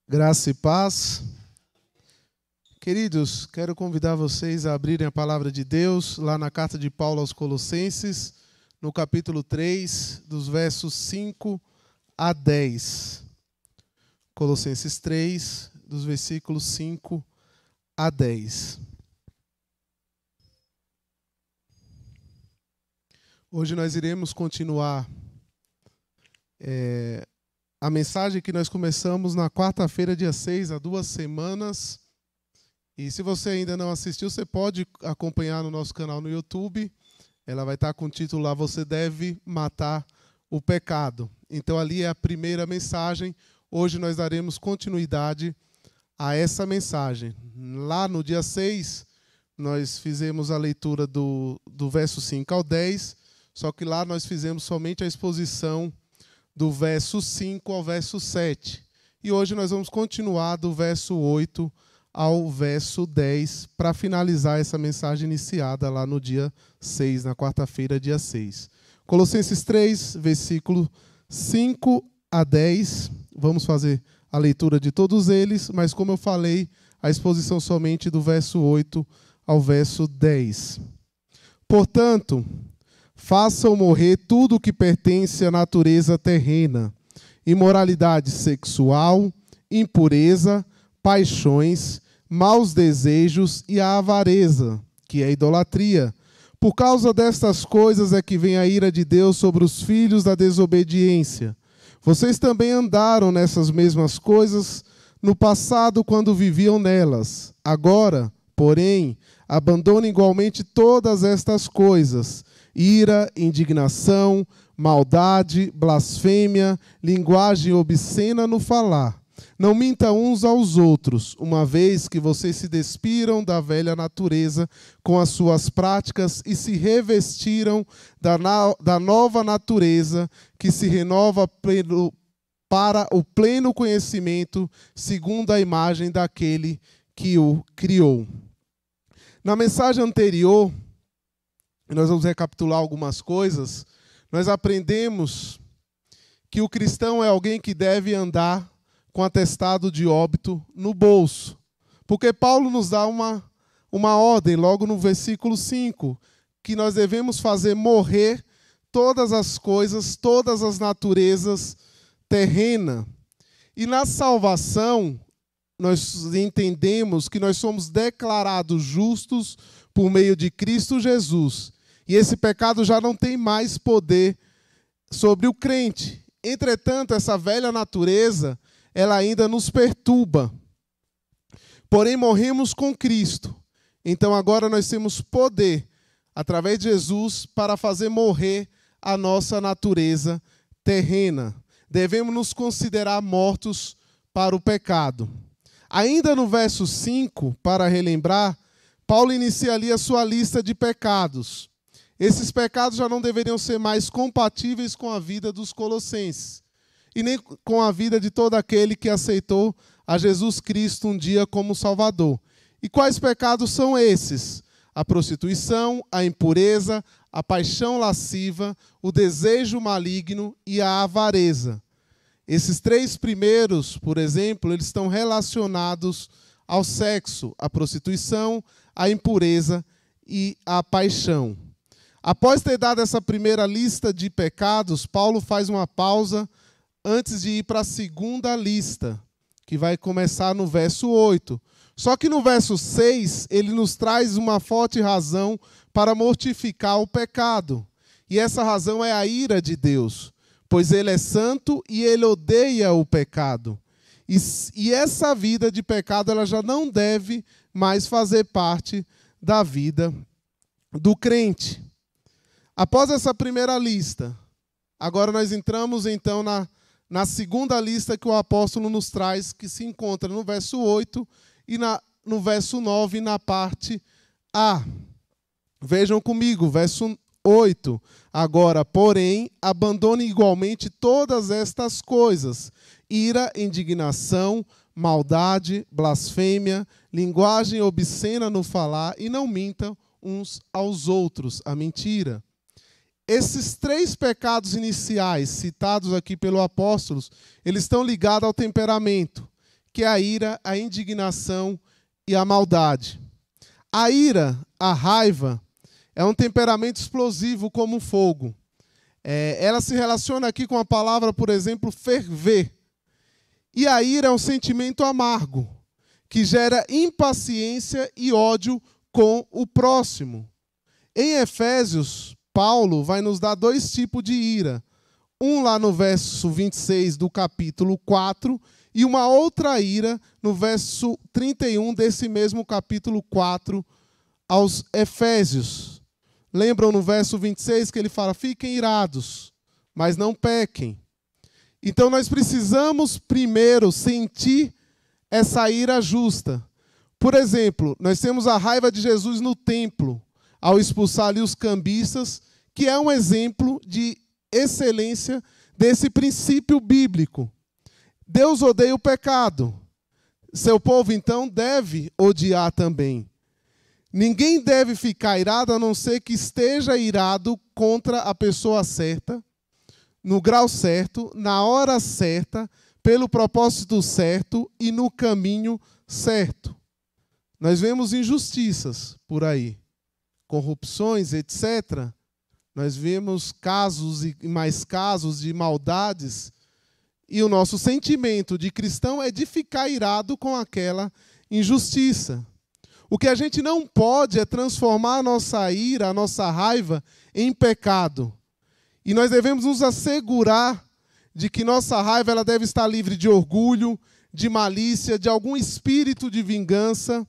Graça e paz. Queridos, quero convidar vocês a abrirem a palavra de Deus lá na carta de Paulo aos Colossenses, no capítulo 3, dos versos 5 a 10. Colossenses 3, dos versículos 5 a 10. Hoje nós iremos continuar a mensagem que nós começamos na quarta-feira, dia 6, há 2 semanas. E se você ainda não assistiu, você pode acompanhar no nosso canal no YouTube. Ela vai estar com o título lá, Você Deve Matar o Pecado. Então ali é a primeira mensagem. Hoje nós daremos continuidade a essa mensagem. Lá no dia 6, nós fizemos a leitura do verso 5 ao 10, só que lá nós fizemos somente a exposição do verso 5 ao verso 7. E hoje nós vamos continuar do verso 8 ao verso 10 para finalizar essa mensagem iniciada lá no dia 6, na quarta-feira, dia 6. Colossenses 3, versículo 5 a 10. Vamos fazer a leitura de todos eles, mas como eu falei, a exposição somente do verso 8 ao verso 10. Portanto, façam morrer tudo o que pertence à natureza terrena: imoralidade sexual, impureza, paixões, maus desejos e a avareza, que é a idolatria. Por causa destas coisas é que vem a ira de Deus sobre os filhos da desobediência. Vocês também andaram nessas mesmas coisas no passado quando viviam nelas. Agora, porém, abandonem igualmente todas estas coisas: ira, indignação, maldade, blasfêmia, linguagem obscena no falar. Não mintam uns aos outros, uma vez que vocês se despiram da velha natureza com as suas práticas e se revestiram da nova natureza, que se renova para o pleno conhecimento, segundo a imagem daquele que o criou. Na mensagem anterior, nós vamos recapitular algumas coisas. Nós aprendemos que o cristão é alguém que deve andar com atestado de óbito no bolso. Porque Paulo nos dá uma ordem, logo no versículo 5, que nós devemos fazer morrer todas as coisas, todas as naturezas terrenas. E na salvação, nós entendemos que nós somos declarados justos por meio de Cristo Jesus. E esse pecado já não tem mais poder sobre o crente. Entretanto, essa velha natureza, ela ainda nos perturba. Porém, morremos com Cristo. Então, agora nós temos poder, através de Jesus, para fazer morrer a nossa natureza terrena. Devemos nos considerar mortos para o pecado. Ainda no verso 5, para relembrar, Paulo inicia ali a sua lista de pecados. Esses pecados já não deveriam ser mais compatíveis com a vida dos colossenses e nem com a vida de todo aquele que aceitou a Jesus Cristo um dia como Salvador. E quais pecados são esses? A prostituição, a impureza, a paixão lasciva, o desejo maligno e a avareza. Esses 3 primeiros, por exemplo, eles estão relacionados ao sexo, à prostituição, à impureza e à paixão. Após ter dado essa primeira lista de pecados, Paulo faz uma pausa antes de ir para a segunda lista, que vai começar no verso 8. Só que no verso 6, ele nos traz uma forte razão para mortificar o pecado. E essa razão é a ira de Deus, pois ele é santo e ele odeia o pecado. E essa vida de pecado, ela já não deve mais fazer parte da vida do crente. Após essa primeira lista, agora nós entramos então na segunda lista que o apóstolo nos traz, que se encontra no verso 8 e no verso 9, na parte A. Vejam comigo, verso 8. Agora, porém, abandone igualmente todas estas coisas: ira, indignação, maldade, blasfêmia, linguagem obscena no falar, e não mintam uns aos outros, a mentira. Esses 3 pecados iniciais citados aqui pelo apóstolo, eles estão ligados ao temperamento, que é a ira, a indignação e a maldade. A ira, a raiva, é um temperamento explosivo como fogo. Ela se relaciona aqui com a palavra, por exemplo, ferver. E a ira é um sentimento amargo, que gera impaciência e ódio com o próximo. Em Efésios, Paulo vai nos dar dois tipos de ira. Um lá no verso 26 do capítulo 4 e uma outra ira no verso 31 desse mesmo capítulo 4 aos Efésios. Lembram no verso 26 que ele fala: fiquem irados, mas não pequem. Então nós precisamos primeiro sentir essa ira justa. Por exemplo, nós temos a raiva de Jesus no templo, ao expulsar ali os cambistas, que é um exemplo de excelência desse princípio bíblico. Deus odeia o pecado. Seu povo, então, deve odiar também. Ninguém deve ficar irado a não ser que esteja irado contra a pessoa certa, no grau certo, na hora certa, pelo propósito certo e no caminho certo. Nós vemos injustiças por aí, corrupções, etc. Nós vemos casos e mais casos de maldades, e o nosso sentimento de cristão é de ficar irado com aquela injustiça. O que a gente não pode é transformar a nossa ira, a nossa raiva, em pecado. E nós devemos nos assegurar de que nossa raiva ela deve estar livre de orgulho, de malícia, de algum espírito de vingança.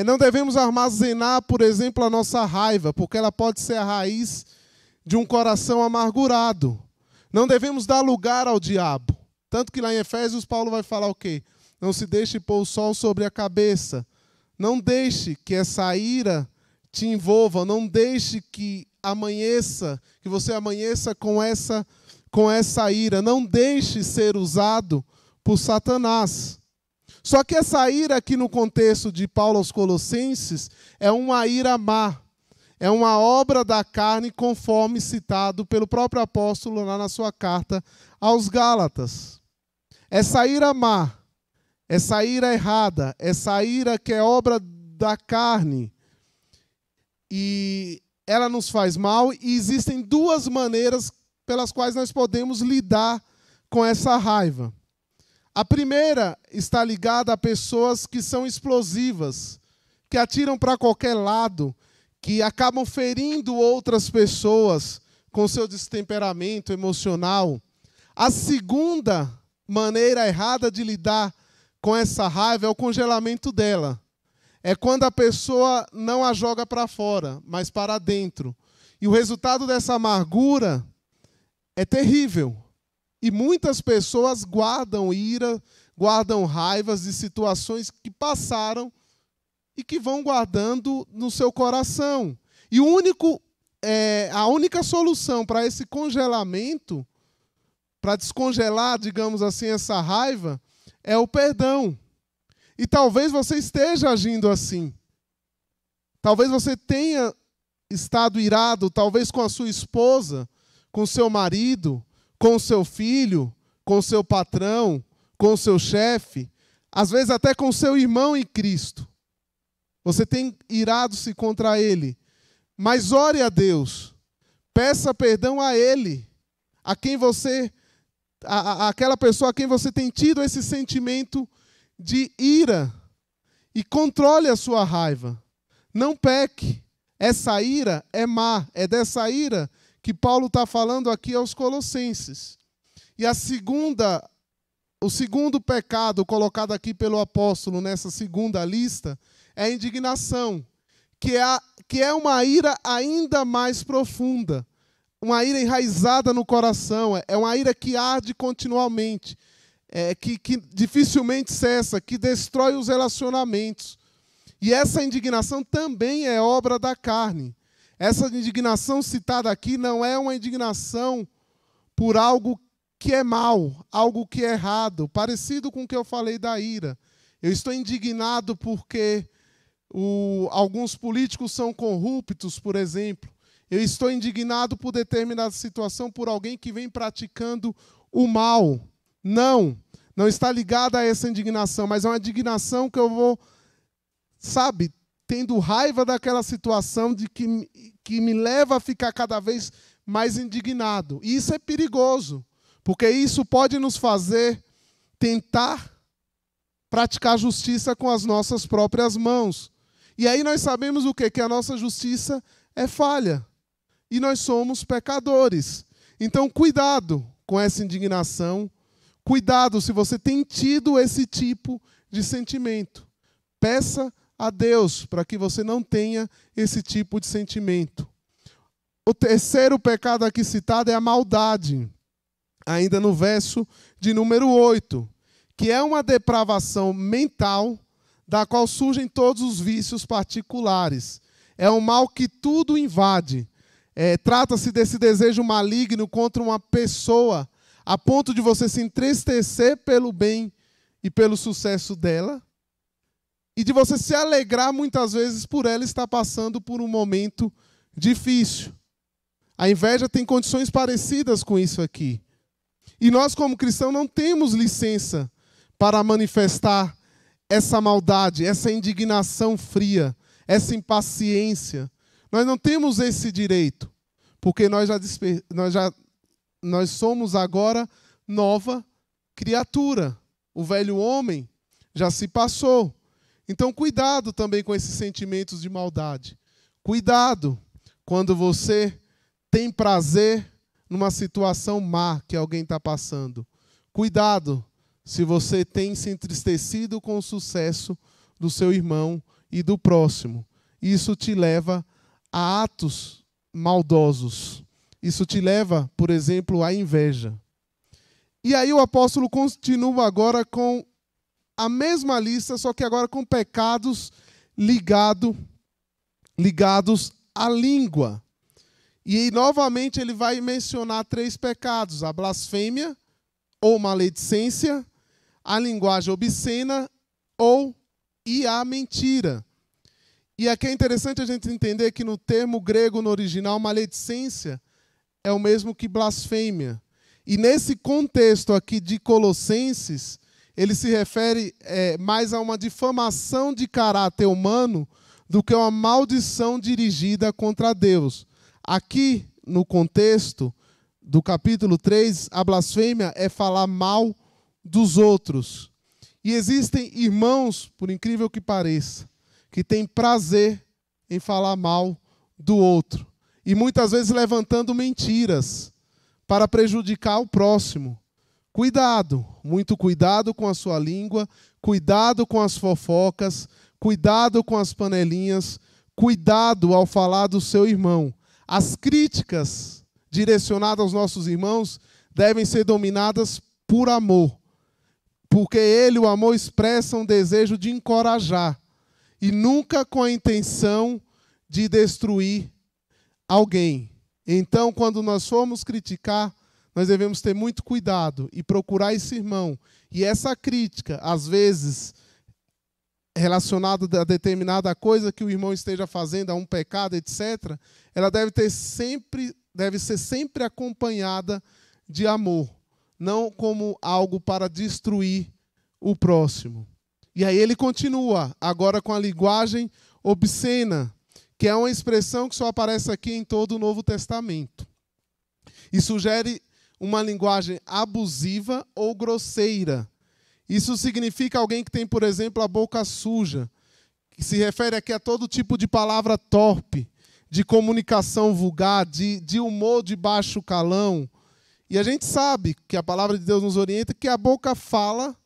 Não devemos armazenar, por exemplo, a nossa raiva, porque ela pode ser a raiz de um coração amargurado. Não devemos dar lugar ao diabo. Tanto que lá em Efésios, Paulo vai falar o quê? Não se deixe pôr o sol sobre a cabeça. Não deixe que essa ira te envolva. Não deixe que você amanheça com essa ira. Não deixe ser usado por Satanás. Só que essa ira aqui no contexto de Paulo aos Colossenses é uma ira má. É uma obra da carne, conforme citado pelo próprio apóstolo lá na sua carta aos Gálatas. Essa ira má, essa ira errada, essa ira que é obra da carne, e ela nos faz mal, e existem duas maneiras pelas quais nós podemos lidar com essa raiva. A primeira está ligada a pessoas que são explosivas, que atiram para qualquer lado, que acabam ferindo outras pessoas com seu destemperamento emocional. A segunda maneira errada de lidar com essa raiva é o congelamento dela. É quando a pessoa não a joga para fora, mas para dentro. E o resultado dessa amargura é terrível. E muitas pessoas guardam ira, guardam raivas de situações que passaram e que vão guardando no seu coração. E a única solução para esse congelamento, para descongelar, digamos assim, essa raiva, é o perdão. E talvez você esteja agindo assim. Talvez você tenha estado irado, talvez com a sua esposa, com o seu marido, com o seu filho, com o seu patrão, com o seu chefe, às vezes até com o seu irmão em Cristo. Você tem irado-se contra ele. Mas ore a Deus. Peça perdão a ele. Aquela pessoa a quem você tem tido esse sentimento de ira. E controle a sua raiva. Não peque. Essa ira é má. É dessa ira que Paulo está falando aqui aos Colossenses. E o segundo pecado colocado aqui pelo apóstolo nessa segunda lista é a indignação, que é uma ira ainda mais profunda, uma ira enraizada no coração, é uma ira que arde continuamente, que dificilmente cessa, que destrói os relacionamentos. E essa indignação também é obra da carne. Essa indignação citada aqui não é uma indignação por algo que é mal, algo que é errado, parecido com o que eu falei da ira. Eu estou indignado porque alguns políticos são corruptos, por exemplo. Eu estou indignado por determinada situação, por alguém que vem praticando o mal. Não. não está ligada a essa indignação, mas é uma indignação que eu vou, tendo raiva daquela situação que me leva a ficar cada vez mais indignado. E isso é perigoso, porque isso pode nos fazer tentar praticar justiça com as nossas próprias mãos. E aí nós sabemos o quê? Que a nossa justiça é falha. E nós somos pecadores. Então, cuidado com essa indignação. Cuidado se você tem tido esse tipo de sentimento. Peça a Deus para que você não tenha esse tipo de sentimento. O terceiro pecado aqui citado é a maldade. Ainda no verso de número 8. Que é uma depravação mental da qual surgem todos os vícios particulares. É um mal que tudo invade. Trata-se desse desejo maligno contra uma pessoa, a ponto de você se entristecer pelo bem e pelo sucesso dela, e de você se alegrar muitas vezes por ela estar passando por um momento difícil. A inveja tem condições parecidas com isso aqui. E nós, como cristãos, não temos licença para manifestar essa maldade, essa indignação fria, essa impaciência. Nós não temos esse direito, porque nós somos agora nova criatura. O velho homem já se passou. Então, cuidado também com esses sentimentos de maldade. Cuidado quando você tem prazer numa situação má que alguém está passando. Cuidado se você tem se entristecido com o sucesso do seu irmão e do próximo. Isso te leva a atos maldosos. Isso te leva, por exemplo, à inveja. E aí o apóstolo continua agora com a mesma lista, só que agora com pecados ligados à língua. E aí, novamente, ele vai mencionar 3 pecados: a blasfêmia ou maledicência, a linguagem obscena e a mentira. E aqui é interessante a gente entender que no termo grego, no original, maledicência é o mesmo que blasfêmia. E nesse contexto aqui de Colossenses, ele se refere mais a uma difamação de caráter humano do que uma maldição dirigida contra Deus. Aqui, no contexto do capítulo 3, a blasfêmia é falar mal dos outros. E existem irmãos, por incrível que pareça, que têm prazer em falar mal do outro. E muitas vezes levantando mentiras para prejudicar o próximo. Cuidado, muito cuidado com a sua língua, cuidado com as fofocas, cuidado com as panelinhas, cuidado ao falar do seu irmão. As críticas direcionadas aos nossos irmãos devem ser dominadas por amor, porque o amor expressa um desejo de encorajar e nunca com a intenção de destruir alguém. Então, quando nós formos criticar, nós devemos ter muito cuidado e procurar esse irmão. E essa crítica, às vezes, relacionada a determinada coisa que o irmão esteja fazendo, a um pecado, etc., ela deve ser sempre acompanhada de amor, não como algo para destruir o próximo. E aí ele continua, agora com a linguagem obscena, que é uma expressão que só aparece aqui em todo o Novo Testamento. E sugere uma linguagem abusiva ou grosseira. Isso significa alguém que tem, por exemplo, a boca suja, que se refere aqui a todo tipo de palavra torpe, de comunicação vulgar, de humor de baixo calão. E a gente sabe que a palavra de Deus nos orienta que a boca fala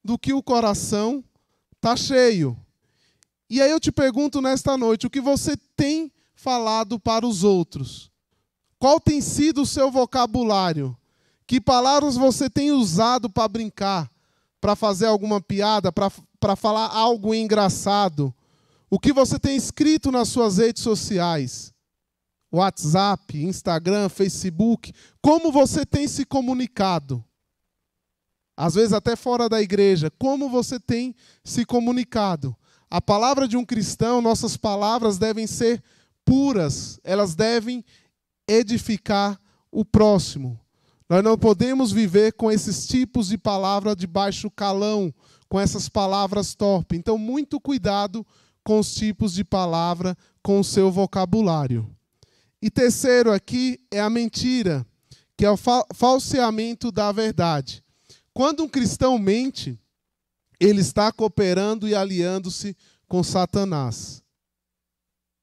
do que o coração está cheio. E aí eu te pergunto nesta noite, o que você tem falado para os outros? Qual tem sido o seu vocabulário? Que palavras você tem usado para brincar, para fazer alguma piada, para falar algo engraçado? O que você tem escrito nas suas redes sociais? WhatsApp, Instagram, Facebook? Como você tem se comunicado? Às vezes até fora da igreja. Como você tem se comunicado? A palavra de um cristão, nossas palavras devem ser puras. Elas devem edificar o próximo. Nós não podemos viver com esses tipos de palavra de baixo calão, com essas palavras torpes. Então, muito cuidado com os tipos de palavra, com o seu vocabulário. E terceiro aqui é a mentira, que é o falseamento da verdade. Quando um cristão mente, ele está cooperando e aliando-se com Satanás.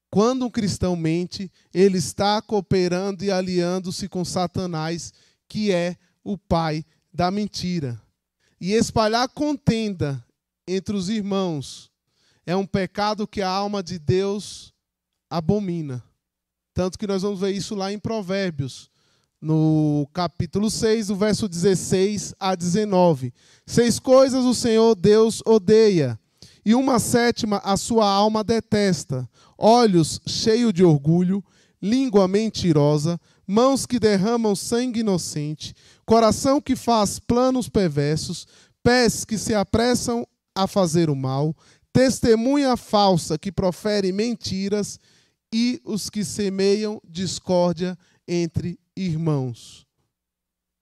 Quando um cristão mente, ele está cooperando e aliando-se com Satanás, que é o pai da mentira. E espalhar contenda entre os irmãos é um pecado que a alma de Deus abomina. Tanto que nós vamos ver isso lá em Provérbios, no capítulo 6, do verso 16 a 19. 6 coisas o Senhor Deus odeia, e uma sétima a sua alma detesta: olhos cheios de orgulho, língua mentirosa, mãos que derramam sangue inocente, coração que faz planos perversos, pés que se apressam a fazer o mal, testemunha falsa que profere mentiras e os que semeiam discórdia entre irmãos.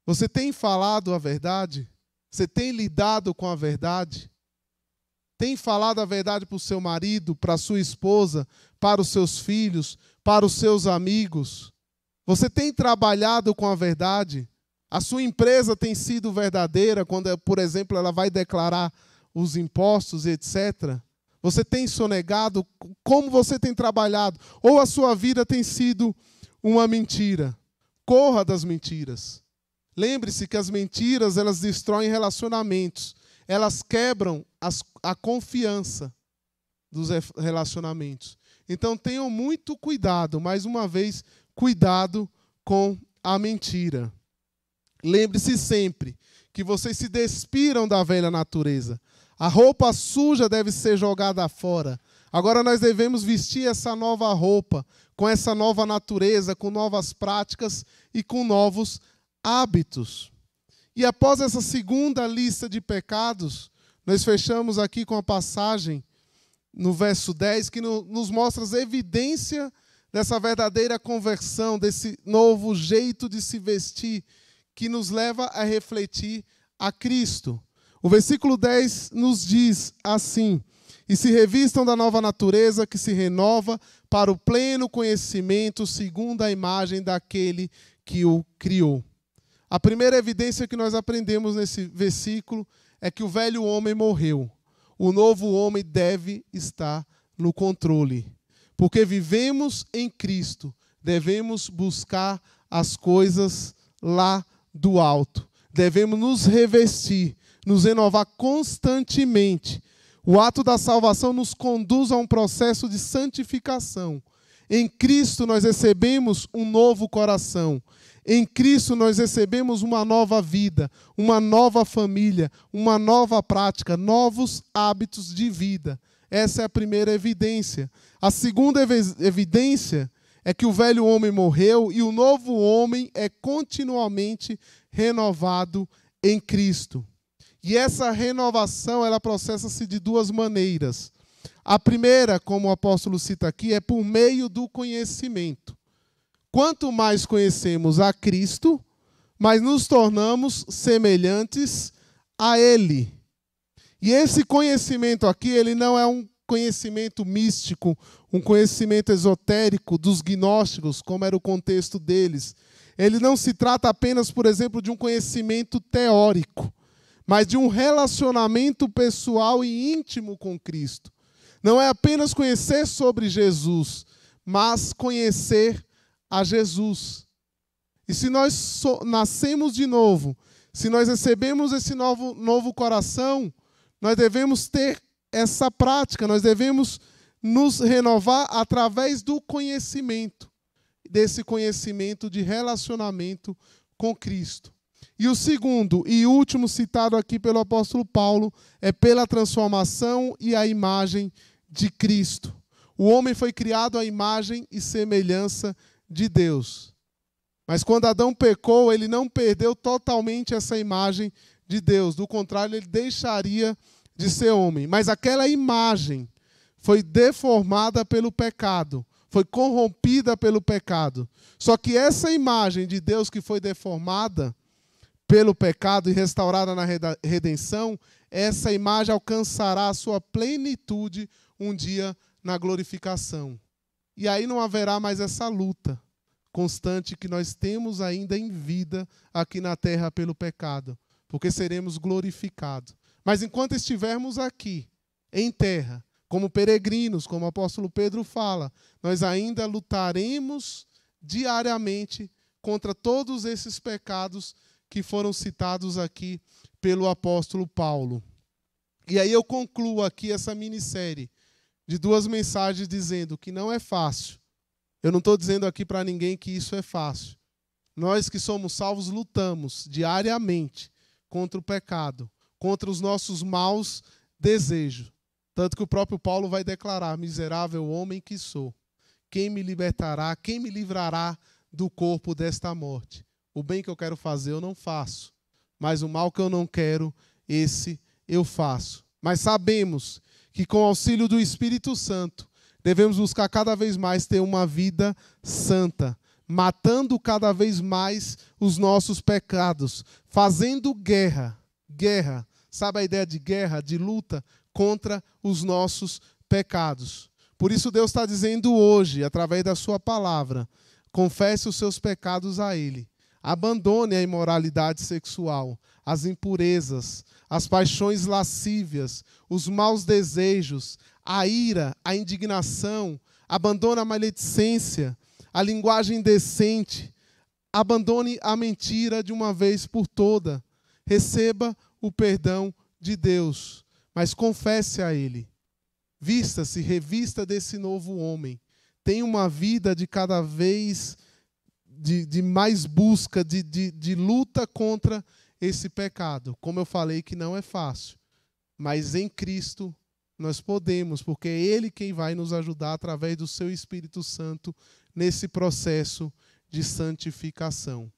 Você tem falado a verdade? Você tem lidado com a verdade? Tem falado a verdade para o seu marido, para a sua esposa, para os seus filhos, para os seus amigos? Você tem trabalhado com a verdade? A sua empresa tem sido verdadeira quando, por exemplo, ela vai declarar os impostos, etc. Você tem sonegado? Como você tem trabalhado? Ou a sua vida tem sido uma mentira? Corra das mentiras. Lembre-se que as mentiras, elas destroem relacionamentos. Elas quebram a confiança dos relacionamentos. Então tenham muito cuidado, mais uma vez, cuidado com a mentira. Lembre-se sempre que vocês se despiram da velha natureza. A roupa suja deve ser jogada fora. Agora nós devemos vestir essa nova roupa, com essa nova natureza, com novas práticas e com novos hábitos. E após essa segunda lista de pecados, nós fechamos aqui com a passagem no verso 10, que nos mostra as evidências dessa verdadeira conversão, desse novo jeito de se vestir, que nos leva a refletir a Cristo. O versículo 10 nos diz assim: e se revistam da nova natureza que se renova para o pleno conhecimento segundo a imagem daquele que o criou. A primeira evidência que nós aprendemos nesse versículo é que o velho homem morreu. O novo homem deve estar no controle. Porque vivemos em Cristo, devemos buscar as coisas lá do alto. Devemos nos revestir, nos renovar constantemente. O ato da salvação nos conduz a um processo de santificação. Em Cristo nós recebemos um novo coração. Em Cristo nós recebemos uma nova vida, uma nova família, uma nova prática, novos hábitos de vida. Essa é a primeira evidência. A segunda evidência é que o velho homem morreu e o novo homem é continuamente renovado em Cristo. E essa renovação, ela processa-se de duas maneiras. A primeira, como o apóstolo cita aqui, é por meio do conhecimento. Quanto mais conhecemos a Cristo, mais nos tornamos semelhantes a Ele. E esse conhecimento aqui, ele não é um conhecimento místico, um conhecimento esotérico dos gnósticos, como era o contexto deles. Ele não se trata apenas, por exemplo, de um conhecimento teórico, mas de um relacionamento pessoal e íntimo com Cristo. Não é apenas conhecer sobre Jesus, mas conhecer a Jesus. E se nós nascemos de novo, se nós recebemos esse novo coração, nós devemos ter essa prática, nós devemos nos renovar através do conhecimento, desse conhecimento de relacionamento com Cristo. E o segundo e último citado aqui pelo apóstolo Paulo é pela transformação e a imagem de Cristo. O homem foi criado à imagem e semelhança de Deus. Mas quando Adão pecou, ele não perdeu totalmente essa imagem de Deus. Do contrário, ele deixaria de ser homem. Mas aquela imagem foi deformada pelo pecado, foi corrompida pelo pecado. Só que essa imagem de Deus que foi deformada, pelo pecado e restaurada na redenção, essa imagem alcançará a sua plenitude um dia na glorificação. E aí não haverá mais essa luta constante que nós temos ainda em vida aqui na terra pelo pecado, porque seremos glorificados. Mas enquanto estivermos aqui, em terra, como peregrinos, como o apóstolo Pedro fala, nós ainda lutaremos diariamente contra todos esses pecados que foram citados aqui pelo apóstolo Paulo. E aí eu concluo aqui essa minissérie de 2 mensagens dizendo que não é fácil. Eu não estou dizendo aqui para ninguém que isso é fácil. Nós que somos salvos lutamos diariamente contra o pecado, contra os nossos maus desejos. Tanto que o próprio Paulo vai declarar: miserável homem que sou, quem me libertará, quem me livrará do corpo desta morte? O bem que eu quero fazer eu não faço, mas o mal que eu não quero, esse eu faço. Mas sabemos que com o auxílio do Espírito Santo, devemos buscar cada vez mais ter uma vida santa, matando cada vez mais os nossos pecados, fazendo guerra, sabe a ideia de guerra, de luta contra os nossos pecados. Por isso Deus está dizendo hoje, através da sua palavra, confesse os seus pecados a Ele. Abandone a imoralidade sexual, as impurezas, as paixões lascívias, os maus desejos, a ira, a indignação. Abandone a maledicência, a linguagem indecente. Abandone a mentira de uma vez por toda. Receba o perdão de Deus, mas confesse a Ele. Vista-se, revista desse novo homem. Tenha uma vida de cada vez de mais busca, de luta contra esse pecado. Como eu falei que não é fácil, mas em Cristo nós podemos, porque é Ele quem vai nos ajudar através do seu Espírito Santo nesse processo de santificação.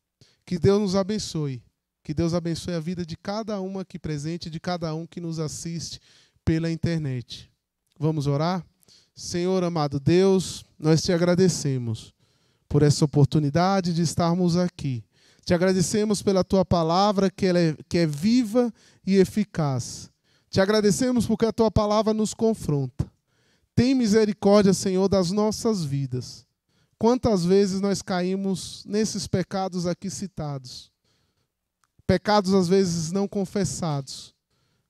Que Deus nos abençoe. Que Deus abençoe a vida de cada um aqui presente, de cada um que nos assiste pela internet. Vamos orar? Senhor amado Deus, nós te agradecemos por essa oportunidade de estarmos aqui. Te agradecemos pela tua palavra, que é viva e eficaz. Te agradecemos porque a tua palavra nos confronta. Tem misericórdia, Senhor, das nossas vidas. Quantas vezes nós caímos nesses pecados aqui citados? Pecados às vezes não confessados.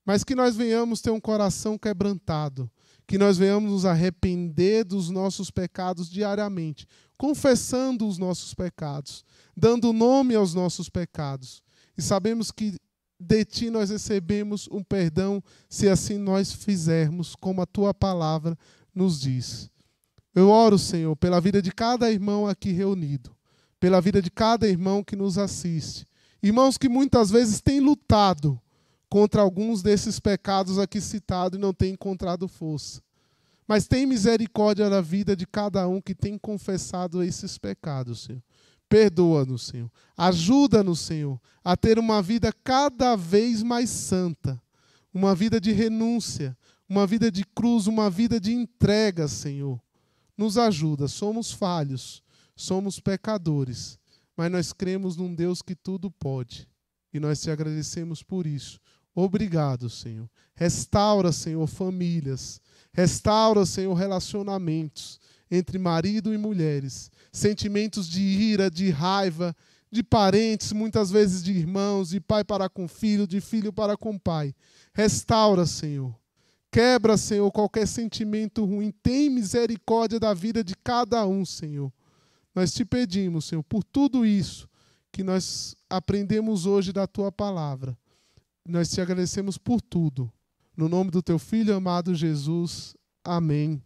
Mas que nós venhamos ter um coração quebrantado. Que nós venhamos nos arrepender dos nossos pecados diariamente, confessando os nossos pecados, dando nome aos nossos pecados. E sabemos que de Ti nós recebemos um perdão, se assim nós fizermos, como a Tua palavra nos diz. Eu oro, Senhor, pela vida de cada irmão aqui reunido, pela vida de cada irmão que nos assiste. Irmãos que muitas vezes têm lutado contra alguns desses pecados aqui citados e não têm encontrado força. Mas tem misericórdia da vida de cada um que tem confessado esses pecados, Senhor. Perdoa-nos, Senhor. Ajuda-nos, Senhor, a ter uma vida cada vez mais santa. Uma vida de renúncia, uma vida de cruz, uma vida de entrega, Senhor. Nos ajuda. Somos falhos, somos pecadores, mas nós cremos num Deus que tudo pode. E nós te agradecemos por isso. Obrigado, Senhor. Restaura, Senhor, famílias. Restaura, Senhor, relacionamentos entre marido e mulheres. Sentimentos de ira, de raiva, de parentes, muitas vezes de irmãos, de pai para com filho, de filho para com pai. Restaura, Senhor. Quebra, Senhor, qualquer sentimento ruim. Tem misericórdia da vida de cada um, Senhor. Nós te pedimos, Senhor, por tudo isso que nós aprendemos hoje da Tua palavra. Nós te agradecemos por tudo. No nome do Teu Filho amado Jesus. Amém.